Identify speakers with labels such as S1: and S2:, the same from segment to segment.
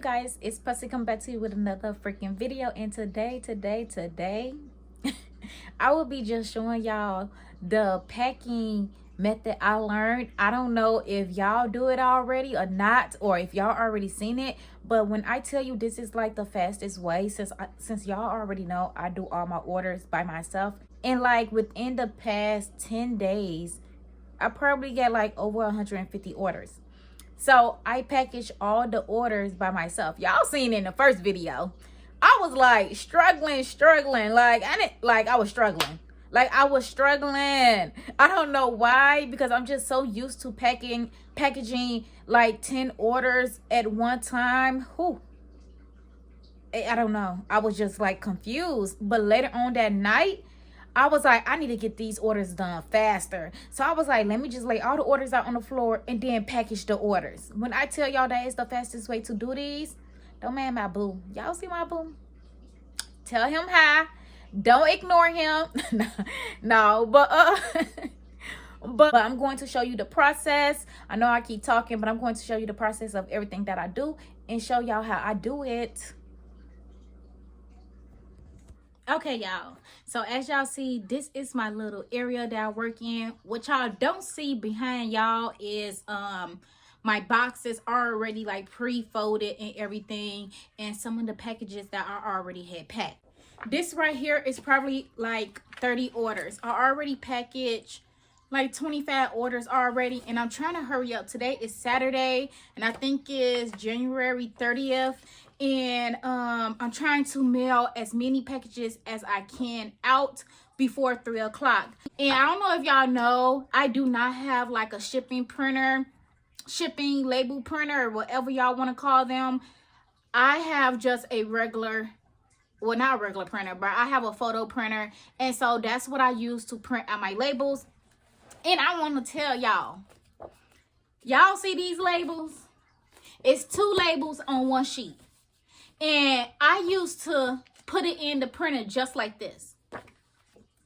S1: guys, it's Pussy come back to you with another freaking video. And today I will be just showing y'all the packing method I learned. I don't know if y'all do it already or not, or if y'all already seen it, but when I tell you this is like the fastest way, since y'all already know I do all my orders by myself, and like within the past 10 days I probably get like over 150 orders. So I packaged all the orders by myself. Y'all seen in the first video. I was like struggling. I was struggling. I was struggling. I don't know why, because I'm just so used to packaging like 10 orders at one time. I don't know. I was just like confused. But later on that night, I was like, I need to get these orders done faster. So I was like, let me just lay all the orders out on the floor and then package the orders. When I tell y'all that is the fastest way to do these, don't mind my boo. Y'all see my boo? Tell him hi. Don't ignore him. No, but I'm going to show you the process. I know I keep talking, but I'm going to show you the process of everything that I do and show y'all how I do it. Okay, y'all, so as y'all see, this is my little area that I work in. What y'all don't see behind y'all is my boxes are already like pre-folded and everything, and some of the packages that I already had packed. This right here is probably like 30 orders. I already packaged like 25 orders already, and I'm trying to hurry up. Today is Saturday, and I think it's January 30th, and I'm trying to mail as many packages as I can out before 3 o'clock. And I don't know if y'all know, I do not have like a shipping label printer, or whatever y'all want to call them. I have just a regular, well, not a regular printer, but I have a photo printer, and so that's what I use to print out my labels. And I want to tell y'all see these labels? It's 2 labels on one sheet. And I used to put it in the printer just like this.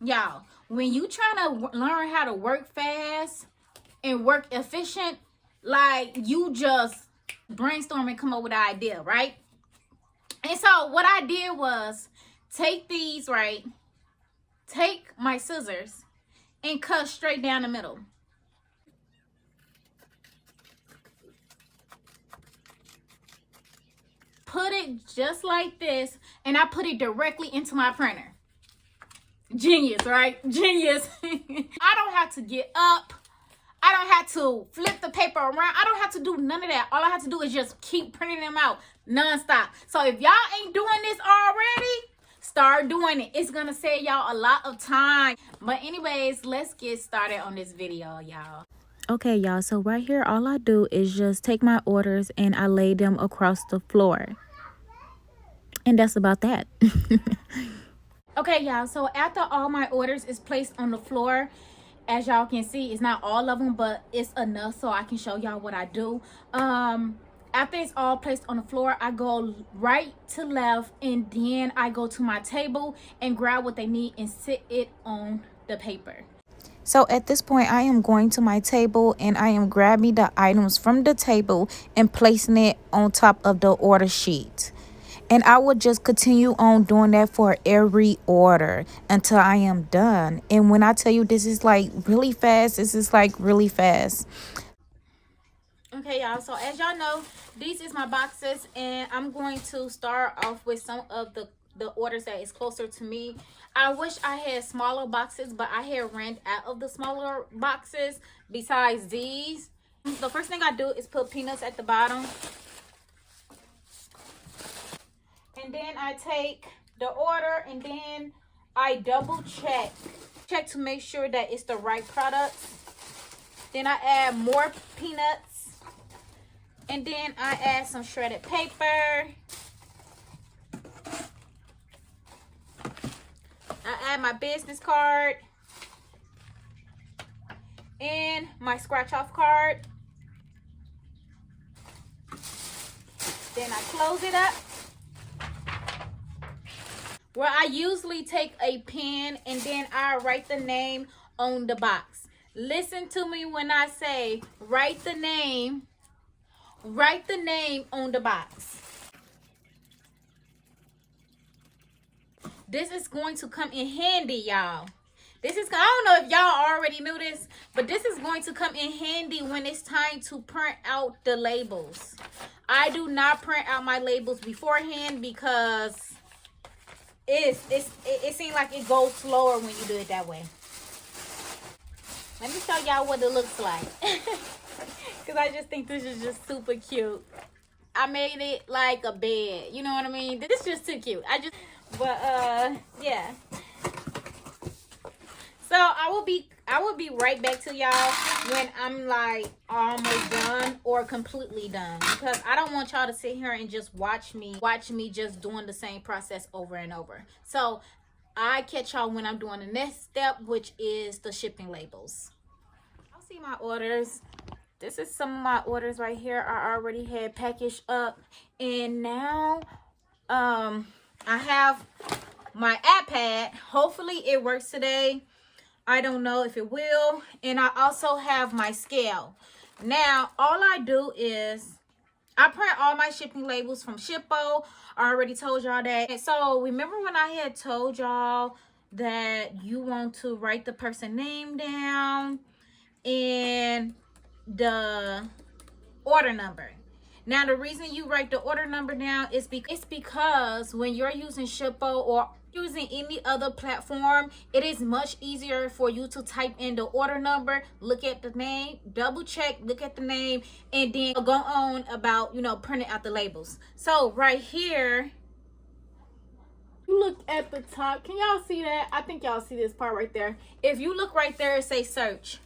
S1: Y'all, when you trying to learn how to work fast and work efficient, like you just brainstorm and come up with an idea, right? And so what I did was take these, right? Take my scissors and cut straight down the middle. Put it just like this, and I put it directly into my printer. Genius, right? Genius. I don't have to get up. I don't have to flip the paper around. I don't have to do none of that. All I have to do is just keep printing them out nonstop. So if y'all ain't doing this already, start doing it. It's gonna save y'all a lot of time. But anyways, let's get started on this video, y'all. Okay, y'all, so right here, all I do is just take my orders and I lay them across the floor. And that's about that. Okay, y'all, so after all my orders is placed on the floor, as y'all can see, it's not all of them, but it's enough so I can show y'all what I do. After it's all placed on the floor, I go right to left, and then I go to my table and grab what they need and sit it on the paper. So at this point, I am going to my table and I am grabbing the items from the table and placing it on top of the order sheet. And I will just continue on doing that for every order until I am done. And when I tell you this is like really fast, this is like really fast. Okay, y'all, so as y'all know, these is my boxes, and I'm going to start off with some of the orders that is closer to me. I wish I had smaller boxes, but I had ran out of the smaller boxes besides these. The first thing I do is put peanuts at the bottom. And then I take the order and then I double check to make sure that it's the right product. Then I add more peanuts. And then I add some shredded paper. I add my business card and my scratch off card. Then I close it up. Where I usually take a pen and then I write the name on the box. Listen to me when I say write the name on the box. This is going to come in handy, y'all. I don't know if y'all already knew this, but this is going to come in handy when it's time to print out the labels. I do not print out my labels beforehand because it seems like it goes slower when you do it that way. Let me show y'all what it looks like. Because I just think this is just super cute. I made it like a bed. You know what I mean? This is just too cute. Yeah. So I will be right back to y'all when I'm like almost done or completely done, because I don't want y'all to sit here and just watch me just doing the same process over and over. So I catch y'all when I'm doing the next step, which is the shipping labels. I'll see my orders. This is some of my orders right here. I already had packaged up, and now I have my iPad. Hopefully it works today. I don't know if it will. And I also have my scale. Now, all I do is I print all my shipping labels from Shippo. I already told y'all that. And so remember when I had told y'all that you want to write the person name down and the order number. Now, the reason you write the order number down is because when you're using Shippo or using any other platform, it is much easier for you to type in the order number, look at the name, double check, look at the name, and then go on about, you know, printing out the labels. So right here, you look at the top. Can y'all see that? I think y'all see this part right there. If you look right there, it says search.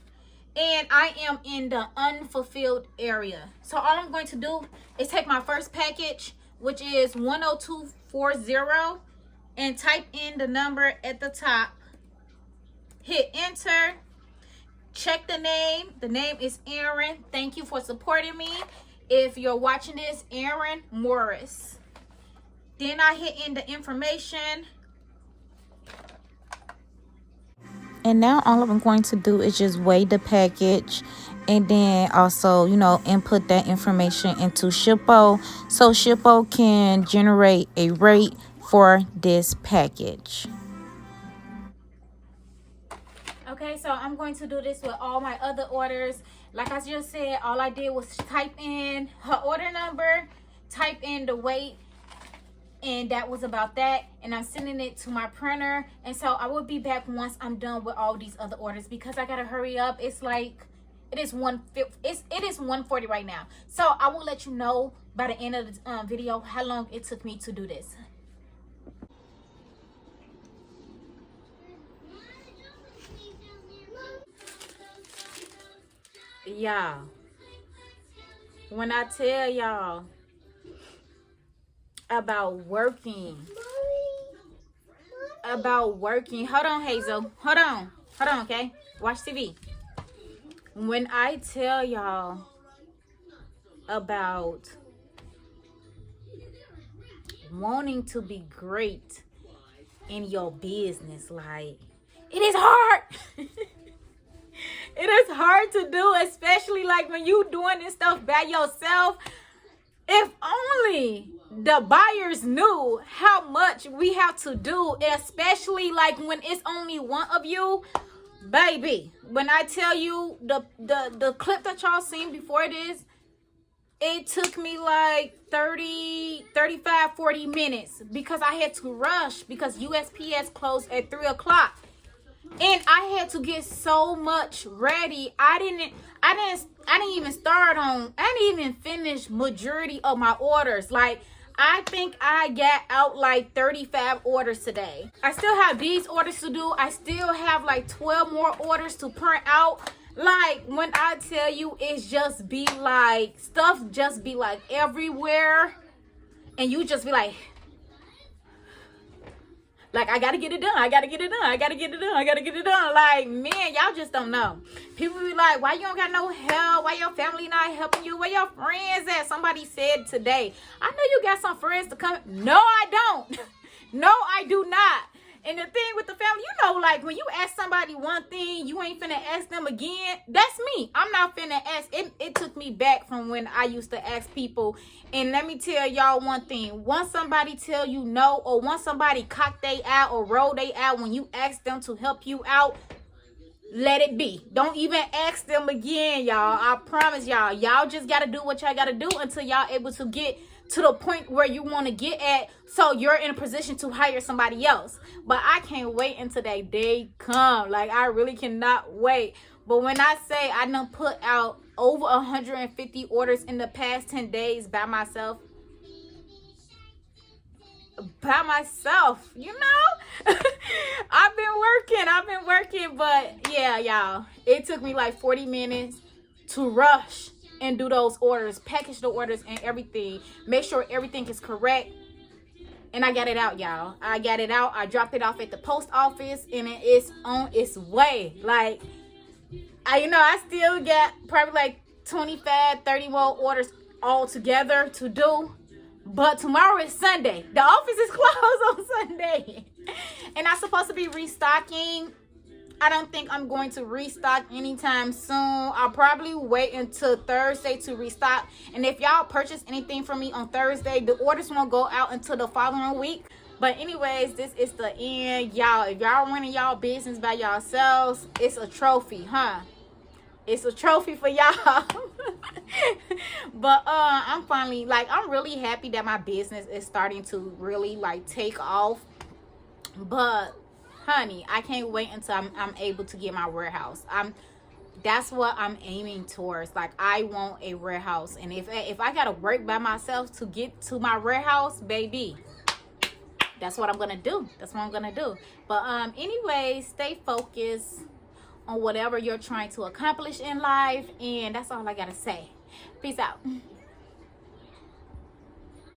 S1: And I am in the unfulfilled area. So all I'm going to do is take my first package, which is 10240, and type in the number at the top. Hit enter. Check the name. The name is Aaron. Thank you for supporting me. If you're watching this, Aaron Morris. Then I hit in the information.
S2: And now all I'm going to do is just weigh the package, and then also, you know, input that information into Shippo so Shippo can generate a rate for this package.
S1: Okay, so I'm going to do this with all my other orders. Like I just said, all I did was type in her order number, type in the weight, and that was about that. And I'm sending it to my printer. And so I will be back once I'm done with all these other orders, because I gotta hurry up. It's like it is 1:40 right now. So I will let you know by the end of the video how long it took me to do this. Y'all, when I tell y'all about working, hold on, Hazel, hold on, okay, watch TV. When I tell y'all about wanting to be great in your business, like, it is hard. It is hard to do, especially like when you doing this stuff by yourself. If only the buyers knew how much we have to do, especially like when it's only one of you, baby. When I tell you the clip that y'all seen before this, it took me like 30, 35, 40 minutes because I had to rush because USPS closed at 3 o'clock. And I had to get so much ready. I didn't even finish majority of my orders. Like, I think I got out like 35 orders today. I still have these orders to do. I still have like 12 more orders to print out. Like, when I tell you, it's just be like, stuff just be like everywhere. And you just be like, I gotta get it done. I gotta get it done. Like, man, y'all just don't know. People be like, why you don't got no help? Why your family not helping you? Where your friends at? Somebody said today, I know you got some friends to come. No, I don't. No, I do not. And the thing with the family, you know, like when you ask somebody one thing, you ain't finna ask them again. That's me. I'm not finna ask. It took me back from when I used to ask people. And let me tell y'all one thing. Once somebody tell you no, or once somebody cock they out or roll they out when you ask them to help you out, let it be. Don't even ask them again, y'all. I promise y'all. Y'all just gotta do what y'all gotta do until y'all able to get to the point where you want to get at, so you're in a position to hire somebody else. But I can't wait until that day come. Like, I really cannot wait. But when I say I done put out over 150 orders in the past 10 days by myself, you know, I've been working, but yeah, y'all, it took me like 40 minutes to rush and do those orders, package the orders and everything, make sure everything is correct. And I got it out, y'all. I got it out. I dropped it off at the post office, and it is on its way. Like, I still got probably like 25, 30 more orders all together to do. But tomorrow is Sunday. The office is closed on Sunday. And I'm supposed to be restocking. I don't think I'm going to restock anytime soon. I'll probably wait until Thursday to restock. And if y'all purchase anything from me on Thursday, the orders won't go out until the following week. But anyways, this is the end. Y'all, if y'all running y'all business by yourselves, it's a trophy, huh? It's a trophy for y'all. But I'm finally, like, I'm really happy that my business is starting to really, like, take off. But honey, I can't wait until I'm able to get my warehouse. That's what I'm aiming towards. Like, I want a warehouse, and if I gotta work by myself to get to my warehouse, baby, that's what I'm gonna do. But anyways, stay focused on whatever you're trying to accomplish in life, and that's all I gotta say. Peace out.